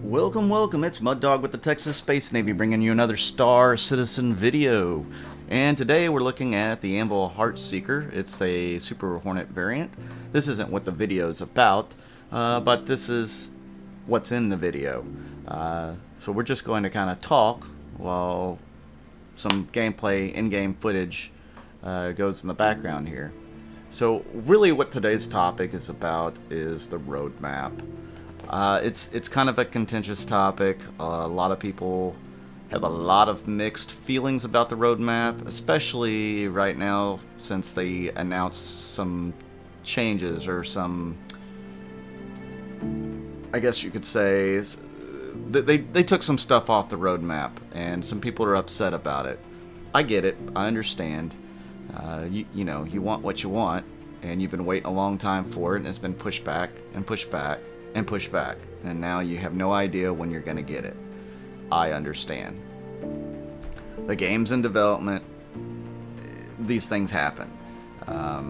Welcome, it's Mud Dog with the Texas Space Navy bringing you another Star Citizen video. And today we're looking at the Anvil Heartseeker. It's a Super Hornet variant. This isn't what the video is about, but this is what's in the video. So we're just going to kind of talk while some gameplay, in-game footage goes in the background here. So really what today's topic is about is the roadmap. It's kind of a contentious topic. A lot of people have a lot of mixed feelings about the roadmap, especially right now since they announced some changes or some, I guess you could say, they took some stuff off the roadmap, and some people are upset about it. I get it. I understand. You know, you want what you want, and you've been waiting a long time for it, and it's been pushed back and pushed back and push back, and now you have no idea when you're going to get it. I understand. The game's in development. These things happen. I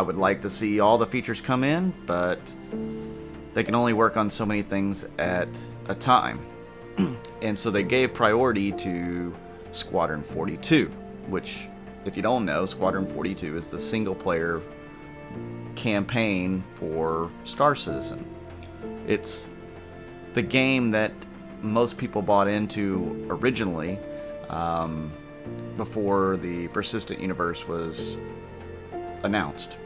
would like to see all the features come in, but they can only work on so many things at a time. And so they gave priority to Squadron 42, which, if you don't know, Squadron 42 is the single-player campaign for Star Citizen. It's the game that most people bought into originally before the Persistent Universe was announced.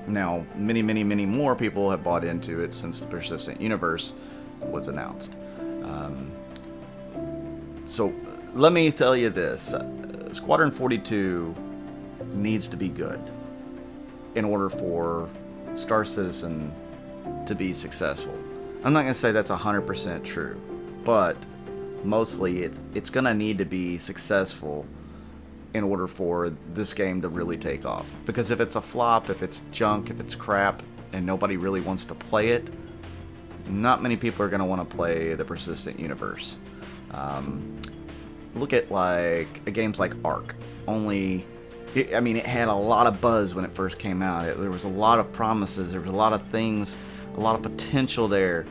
Now, many more people have bought into it since the Persistent Universe was announced. So let me tell you this. Squadron 42 needs to be good in order for Star Citizen to be successful. I'm not going to say that's 100% true, but mostly it's going to need to be successful in order for this game to really take off. Because if it's a flop, if it's junk, if it's crap, and nobody really wants to play it, not many people are going to want to play the Persistent Universe. Look at like games like Ark. It had a lot of buzz when it first came out. There was a lot of promises. There was a lot of things, a lot of potential there,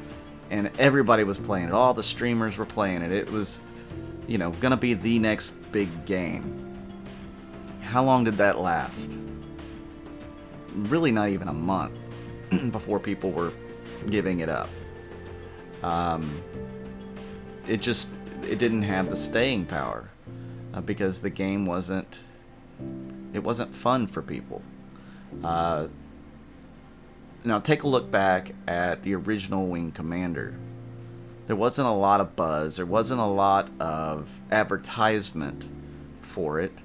and everybody was playing it. All the streamers were playing it. It was, gonna be the next big game. How long did that last? Really, not even a month before people were giving it up. It didn't have the staying power because the game wasn't fun for people. Now take a look back at the original Wing Commander. There wasn't a lot of buzz. There wasn't a lot of advertisement for it.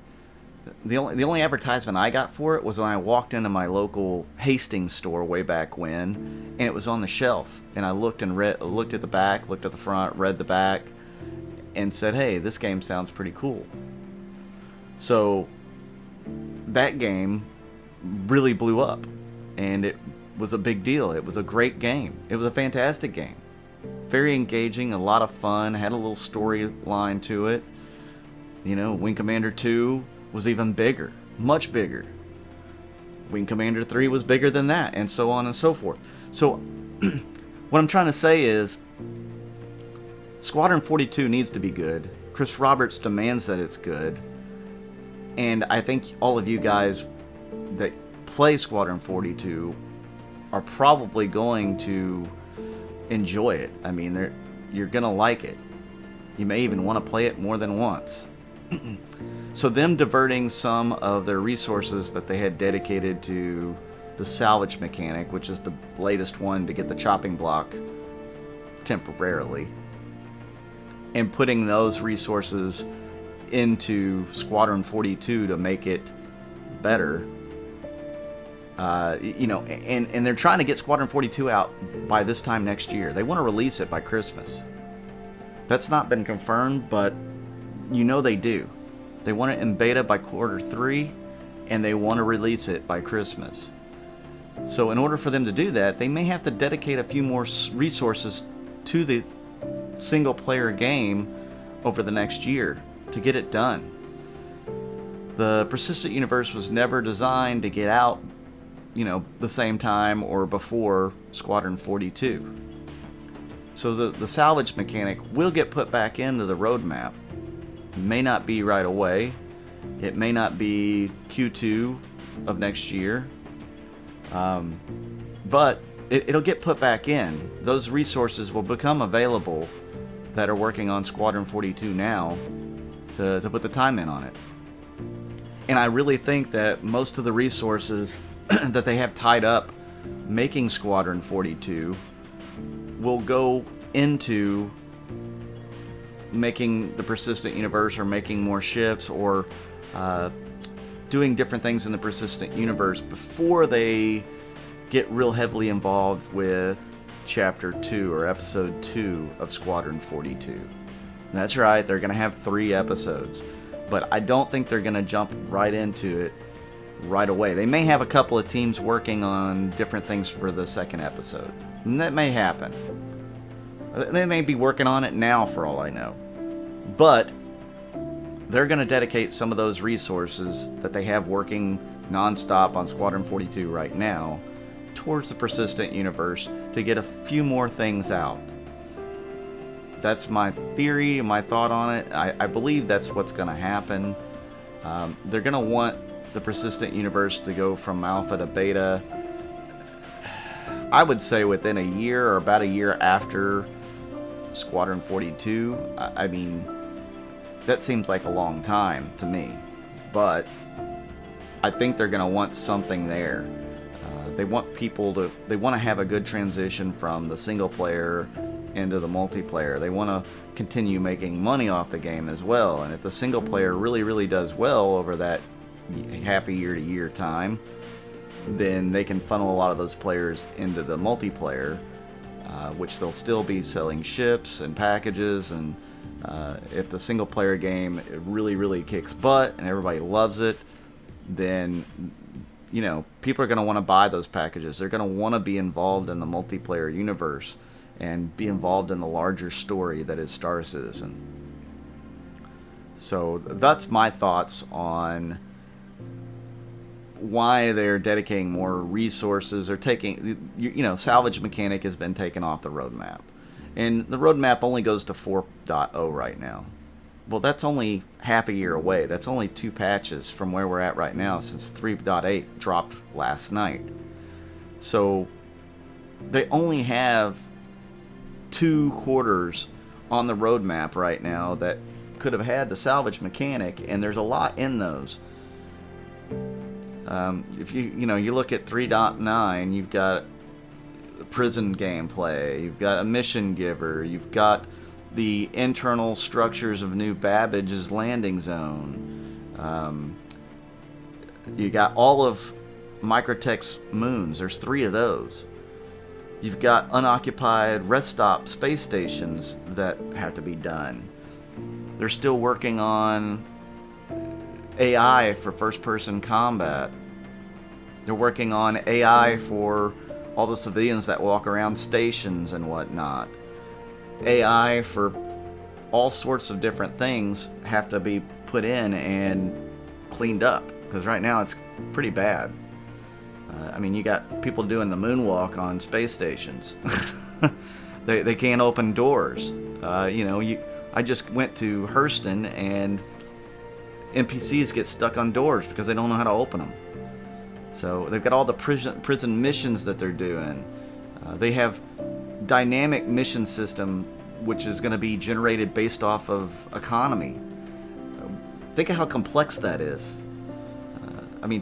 The only advertisement I got for it was when I walked into my local Hastings store way back when, and it was on the shelf. And I looked at the back, looked at the front, read the back, and said, "Hey, this game sounds pretty cool." So that game really blew up, and it was a big deal. It was a great game. It was a fantastic game. Very engaging, a lot of fun, had a little storyline to it. Wing Commander 2 was even bigger, much bigger. Wing Commander 3 was bigger than that, and so on and so forth. So what I'm trying to say is Squadron 42 needs to be good. Chris Roberts demands that it's good. And I think all of you guys that play Squadron 42 are probably going to enjoy it. I mean, you're going to like it. You may even want to play it more than once. So them diverting some of their resources that they had dedicated to the salvage mechanic, which is the latest one to get the chopping block temporarily, and putting those resources into Squadron 42 to make it better, and they're trying to get Squadron 42 out by this time next year. They want to release it by Christmas. That's not been confirmed, but they do. They want it in beta by Q3, and they want to release it by Christmas. So in order for them to do that, they may have to dedicate a few more resources to the single-player game over the next year to get it done. The Persistent Universe was never designed to get out, the same time or before Squadron 42. So the salvage mechanic will get put back into the roadmap. It may not be right away. It may not be Q2 of next year. But it'll get put back in. Those resources will become available that are working on Squadron 42 now to put the time in on it. And I really think that most of the resources that they have tied up making Squadron 42 will go into making the persistent universe, or making more ships, or doing different things in the persistent universe before they get real heavily involved with Chapter 2 or Episode 2 of Squadron 42. And that's right, they're going to have 3 episodes. But I don't think they're going to jump right into it right away. They may have a couple of teams working on different things for the second episode. And that may happen. They may be working on it now for all I know. But they're going to dedicate some of those resources that they have working nonstop on Squadron 42 right now towards the persistent universe to get a few more things out. That's my theory, my thought on it. I believe that's what's going to happen. They're going to want the persistent universe to go from alpha to beta, I would say within a year, or about a year after Squadron 42. I mean, that seems like a long time to me, but I think they're going to want something there. They want to have a good transition from the single player into the multiplayer. They want to continue making money off the game as well. And if the single player really does well over that half a year to year time, then they can funnel a lot of those players into the multiplayer, which they'll still be selling ships and packages. And if the single player game really kicks butt and everybody loves it, then people are going to want to buy those packages. They're going to want to be involved in the multiplayer universe and be involved in the larger story that is Star Citizen. So that's my thoughts on why they're dedicating more resources, or taking, salvage mechanic has been taken off the roadmap. And the roadmap only goes to 4.0 right now. Well, that's only half a year away. That's only 2 patches from where we're at right now, since 3.8 dropped last night. So they only have 2 quarters on the roadmap right now that could have had the salvage mechanic, and there's a lot in those. If you look at 3.9, you've got prison gameplay, you've got a mission giver, you've got the internal structures of New Babbage's landing zone. You got all of Microtech's moons. There's 3 of those. You've got unoccupied rest stop space stations that have to be done. They're still working on AI for first-person combat. They're working on AI for all the civilians that walk around stations and whatnot. AI for all sorts of different things have to be put in and cleaned up, because right now it's pretty bad. You got people doing the moonwalk on space stations. They can't open doors. I just went to Hurston, and NPCs get stuck on doors because they don't know how to open them. So they've got all the prison missions that they're doing. They have dynamic mission system, which is going to be generated based off of economy. Think of how complex that is.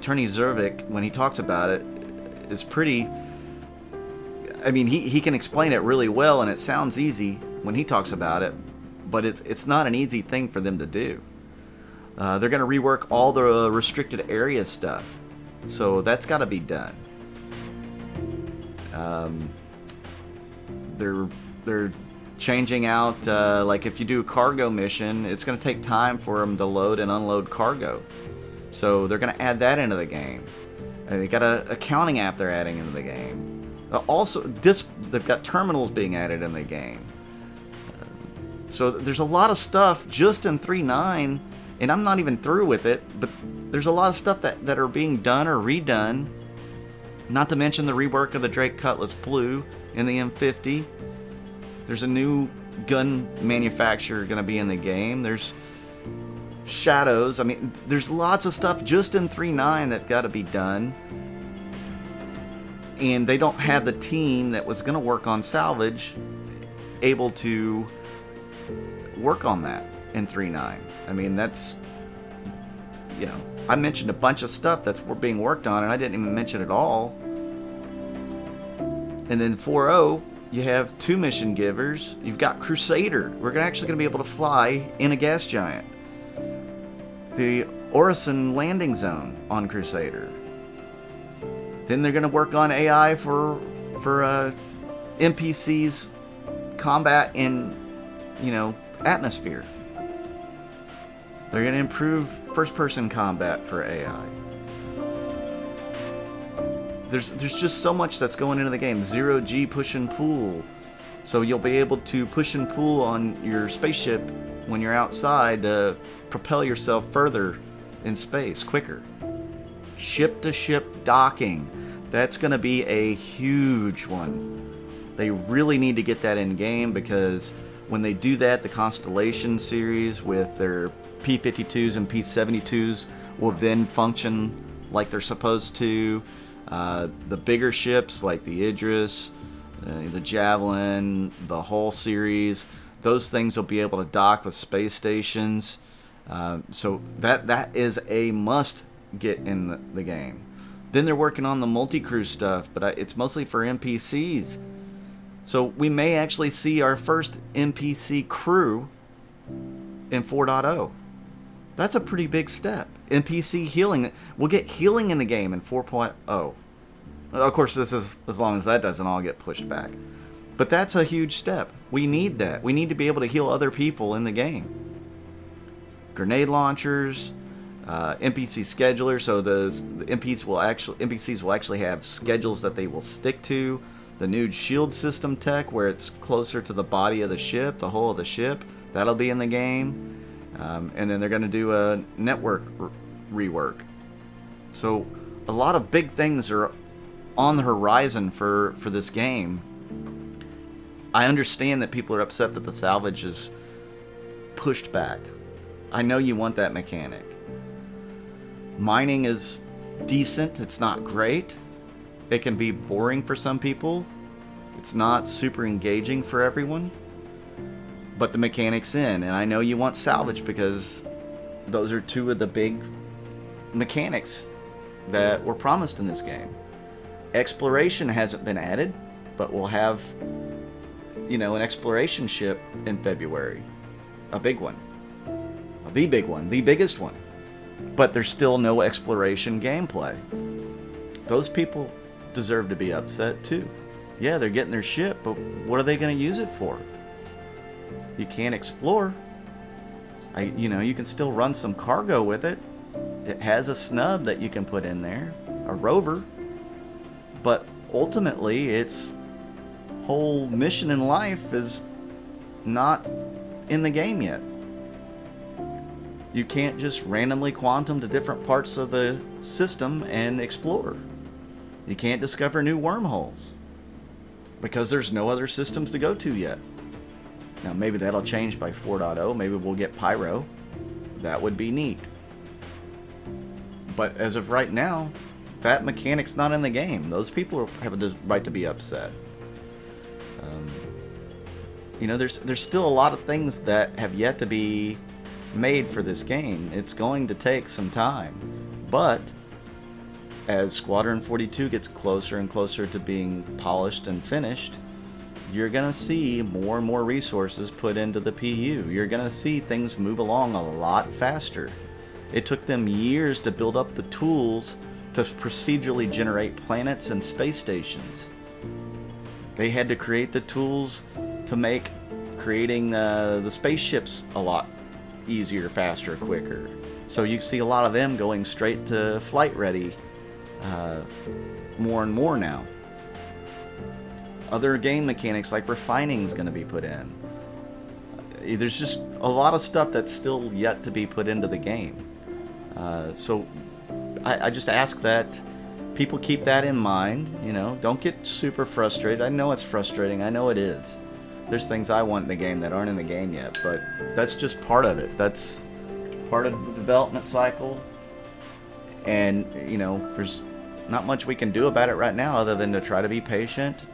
Tony Zervik, when he talks about it, is pretty... he can explain it really well, and it sounds easy when he talks about it, but it's not an easy thing for them to do. They're going to rework all the restricted area stuff, so that's got to be done. They're changing out, like if you do a cargo mission, it's going to take time for them to load and unload cargo. So they're going to add that into the game. And they got an accounting app they're adding into the game. Also, they've got terminals being added in the game. So there's a lot of stuff just in 3.9, and I'm not even through with it, but there's a lot of stuff that are being done or redone. Not to mention the rework of the Drake Cutlass Blue in the M50. There's a new gun manufacturer going to be in the game. There's shadows. I mean, there's lots of stuff just in 3.9 that got to be done. And they don't have the team that was going to work on salvage able to work on that in 3.9. I mean, that's, you know, I mentioned a bunch of stuff that's being worked on, and I didn't even mention it all. And then 4.0, you have 2 mission givers. You've got Crusader. We're actually going to be able to fly in a gas giant. The Orison landing zone on Crusader. Then they're going to work on AI for NPCs combat in, you know, atmosphere. They're going to improve first-person combat for AI. There's just so much that's going into the game. 0G push and pull. So you'll be able to push and pull on your spaceship when you're outside to propel yourself further in space quicker. Ship-to-ship docking. That's going to be a huge one. They really need to get that in game, because when they do that, the Constellation series with their P-52s and P-72s will then function like they're supposed to. The bigger ships like the Idris, the Javelin, the Hull series, those things will be able to dock with space stations. So that is a must get in the game. Then they're working on the multi-crew stuff, but it's mostly for NPCs. So we may actually see our first NPC crew in 4.0. That's a pretty big step. NPC healing. We'll get healing in the game in 4.0. Of course, this is as long as that doesn't all get pushed back. But that's a huge step. We need that. We need to be able to heal other people in the game. Grenade launchers, NPC schedulers, so the NPCs will actually have schedules that they will stick to. The new shield system tech, where it's closer to the body of the ship, the hull of the ship, that'll be in the game. And then they're going to do a network rework. So a lot of big things are on the horizon for this game. I understand that people are upset that the salvage is pushed back. I know you want that mechanic. Mining is decent. It's not great. It can be boring for some people. It's not super engaging for everyone. But the mechanic's in, and I know you want salvage because those are 2 of the big mechanics that were promised in this game. Exploration hasn't been added, but we'll have, you know, an exploration ship in February. A big one. The big one. The biggest one. But there's still no exploration gameplay. Those people deserve to be upset too. Yeah, they're getting their ship, but what are they going to use it for? You can't explore. You can still run some cargo with it. It has a snub that you can put in there, a rover. But ultimately, its whole mission in life is not in the game yet. You can't just randomly quantum to different parts of the system and explore. You can't discover new wormholes because there's no other systems to go to yet. Now maybe that'll change by 4.0. Maybe we'll get Pyro. That would be neat. But as of right now, that mechanic's not in the game. Those people have a right to be upset. There's still a lot of things that have yet to be made for this game. It's going to take some time. But as Squadron 42 gets closer and closer to being polished and finished, you're going to see more and more resources put into the PU. You're going to see things move along a lot faster. It took them years to build up the tools to procedurally generate planets and space stations. They had to create the tools to make creating the spaceships a lot easier, faster, quicker. So you see a lot of them going straight to flight ready more and more now. Other game mechanics like refining is going to be put in. There's just a lot of stuff that's still yet to be put into the game. So I just ask that people keep that in mind. Don't get super frustrated. I know it's frustrating. I know it is. There's things I want in the game that aren't in the game yet, but that's just part of it. That's part of the development cycle. And, you know, there's not much we can do about it right now other than to try to be patient.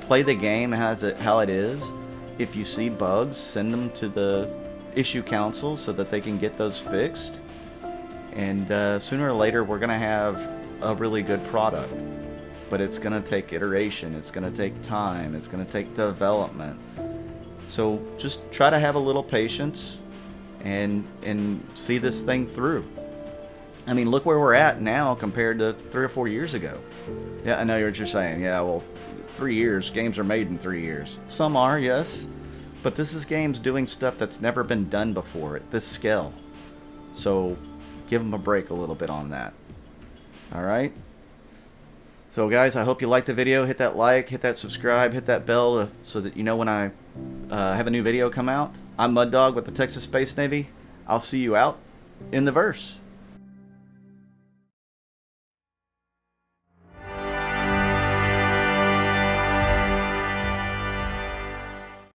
Play the game how it is. If you see bugs, send them to the issue council so that they can get those fixed. And sooner or later, we're going to have a really good product. But it's going to take iteration. It's going to take time. It's going to take development. So just try to have a little patience and see this thing through. I mean, look where we're at now compared to 3 or 4 years ago. Yeah, I know what you're saying. Yeah, well, 3 years. Games are made in 3 years. Some are, yes. But this is games doing stuff that's never been done before at this scale. So give them a break a little bit on that. Alright? So guys, I hope you liked the video. Hit that like, hit that subscribe, hit that bell so that you know when I have a new video come out. I'm Mud Dog with the Texas Space Navy. I'll see you out in the verse.